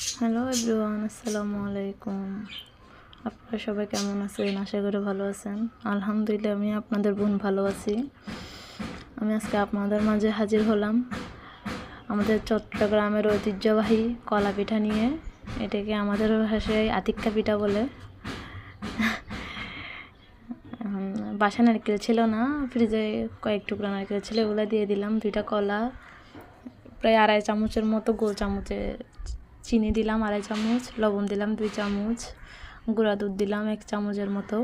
Hello everyone, আসসালামু আলাইকুম। আপনারা সবাই কেমন আছেন? আশা করি ভালো আছেন। আলহামদুলিল্লাহ, আমি আপনাদের বোন ভালো আছি। আমি আজকে আপনাদের মাঝে হাজির হলাম আমাদের চট্টগ্রামের ঐতিহ্যবাহী কলা পিঠা নিয়ে। এটাকে আমাদের ভাষায় আতিক্কা পিঠা বলে। বাসা নারকেল ছিল না, ফ্রিজে কয়েক টুকরা নারকেল ছিল, এগুলো দিয়ে দিলাম। 2টা কলা, প্রায় 2.5 চামচের মতো গোল চামচে চিনি দিলাম, 2.5 চামচ লবণ দিলাম, 2 চামচ গুঁড়া দুধ দিলাম 1 চামচের মতো,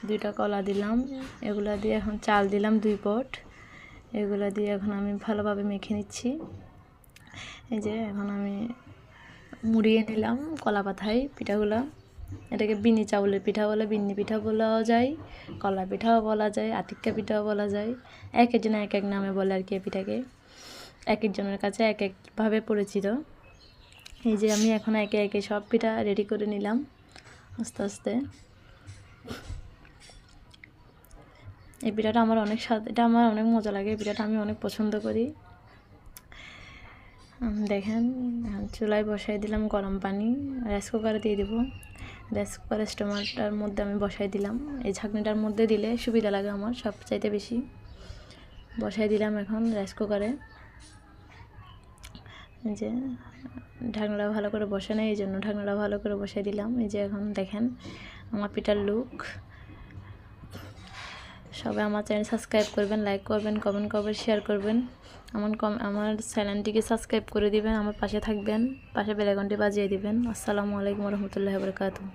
2টা কলা দিলাম। এগুলা দিয়ে এখন চাল দিলাম 2 পট। এগুলা দিয়ে এখন আমি ভালোভাবে মেখে নিচ্ছি। এই যে এখন আমি মুড়িয়ে নিলাম কলা পাতায় পিঠাগুলা। এটাকে বিনি চাউলের পিঠা বলে, বিন্নি পিঠা বলাও যায়, কলা পিঠাও বলা যায়, আতিক্কা পিঠাও বলা যায়। এক একজন এক এক নামে বলে আর কি। এই পিঠাকে এক একজনের কাছে এক একভাবে পরিচিত। এই যে আমি এখন একে একে সব পিঠা রেডি করে নিলাম আস্তে আস্তে। এই পিঠাটা আমার অনেক স্বাদ, এটা আমার অনেক মজা লাগে। এই পিঠাটা আমি অনেক পছন্দ করি। দেখেন, চুলায় বসাই দিলাম গরম পানি, রাইস কুকারে দিয়ে দেবো। রাইস কুকারের স্টোমারটার মধ্যে আমি বসাই দিলাম। এই ঝাঁকনিটার মধ্যে দিলে সুবিধা লাগে আমার সবচাইতে বেশি। বসাই দিলাম এখন রাইস কুকারে। এই যে ঢাকনাটা ভালো করে বসে নেই, এই জন্য ঢাকনাটা ভালো করে বসাই দিলাম। এই যে এখন দেখেন আমার পিঠার লুক। সবাই আমার চ্যানেল সাবস্ক্রাইব করবেন, লাইক করবেন, কমেন্ট করবেন, শেয়ার করবেন। আমার চ্যানেলটিকে সাবস্ক্রাইব করে দিবেন, আমার পাশে থাকবেন, পাশে বেল আইকনটি বাজিয়ে দিবেন। আসসালামু আলাইকুম ওয়া রাহমাতুল্লাহি ওয়া বারাকাতুহু।